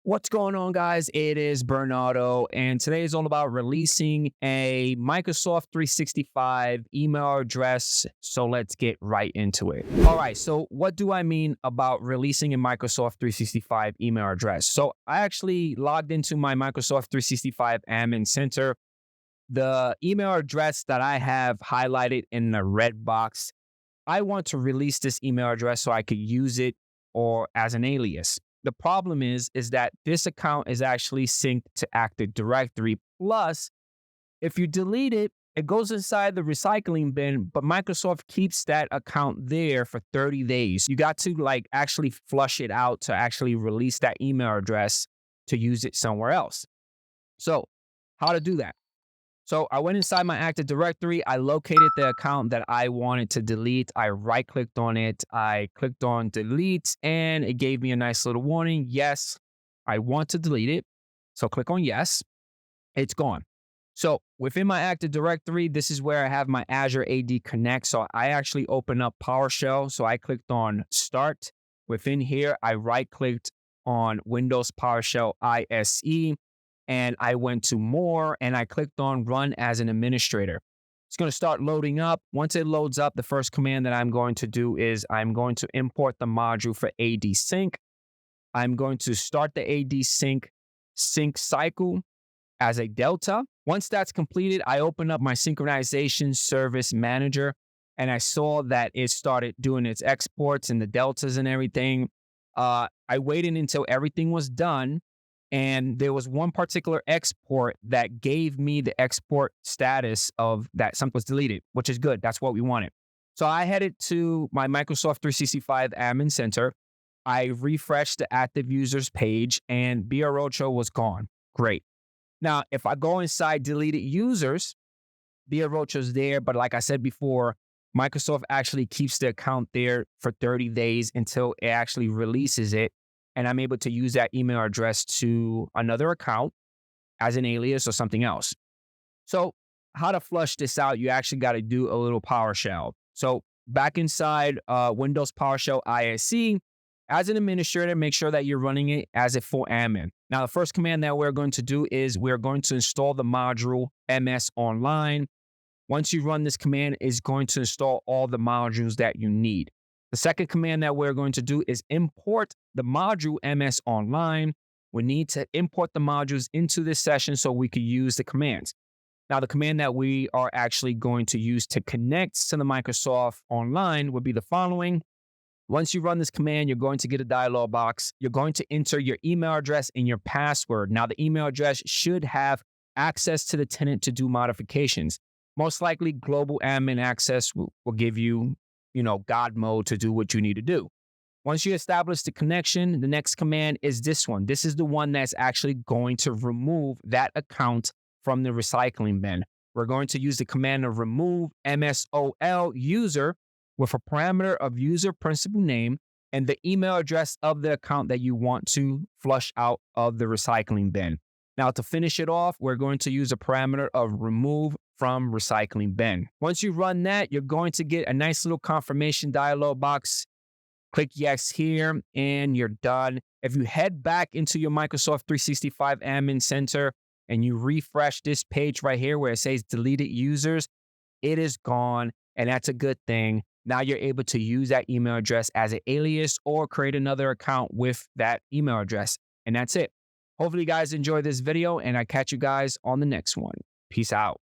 What's going on, guys? It is Bernardo, and today is all about releasing a Microsoft 365 email address. So let's get right into it. All right, so what do I mean about releasing a Microsoft 365 email address? So I actually logged into my Microsoft 365 Admin Center. The email address that I have highlighted in the red box, I want to release this email address so I could use it or as an alias. The problem is that this account is actually synced to Active Directory. Plus, if you delete it, it goes inside the recycling bin, but Microsoft keeps that account there for 30 days. You got to actually flush it out to actually release that email address to use it somewhere else. So how to do that? So I went inside my Active Directory. I located the account that I wanted to delete. I right-clicked on it. I clicked on delete, and it gave me a nice little warning. Yes, I want to delete it. So click on yes. It's gone. So within my Active Directory, this is where I have my Azure AD Connect. So I actually open up PowerShell. So I clicked on Start. Within here, I right-clicked on Windows PowerShell ISE. And I went to More, and I clicked on Run as an Administrator. It's going to start loading up. Once it loads up, the first command that I'm going to do is I'm going to import the module for AD Sync. I'm going to start the AD Sync cycle as a Delta. Once that's completed, I open up my Synchronization Service Manager, and I saw that it started doing its exports and the deltas and everything. I waited until everything was done. And there was one particular export that gave me the export status of that something was deleted, which is good. That's what we wanted. So I headed to my Microsoft 365 Admin Center. I refreshed the active users page, and BROCHO was gone. Great. Now, if I go inside deleted users, BROCHO's there. But like I said before, Microsoft actually keeps the account there for 30 days until it actually releases it. And I'm able to use that email address to another account as an alias or something else. So how to flush this out, you actually got to do a little PowerShell. So back inside Windows PowerShell ISE, as an administrator, make sure that you're running it as a full admin. Now, the first command that we're going to do is we're going to install the module MS Online. Once you run this command, it's going to install all the modules that you need. The second command that we're going to do is import the module MS Online. We need to import the modules into this session so we can use the commands. Now, the command that we are actually going to use to connect to the Microsoft Online would be the following. Once you run this command, you're going to get a dialog box. You're going to enter your email address and your password. Now, the email address should have access to the tenant to do modifications. Most likely, global admin access will give you God mode to do what you need to do. Once you establish the connection, the next command is this one. This is the one that's actually going to remove that account from the recycling bin. We're going to use the command of remove MSOL user with a parameter of user principal name and the email address of the account that you want to flush out of the recycling bin. Now, to finish it off, we're going to use a parameter of remove from recycling bin. Once you run that, you're going to get a nice little confirmation dialog box. Click yes here, and you're done. If you head back into your Microsoft 365 Admin Center and you refresh this page right here where it says deleted users, it is gone, and that's a good thing. Now you're able to use that email address as an alias or create another account with that email address, and that's it. Hopefully you guys enjoy this video, and I catch you guys on the next one. Peace out.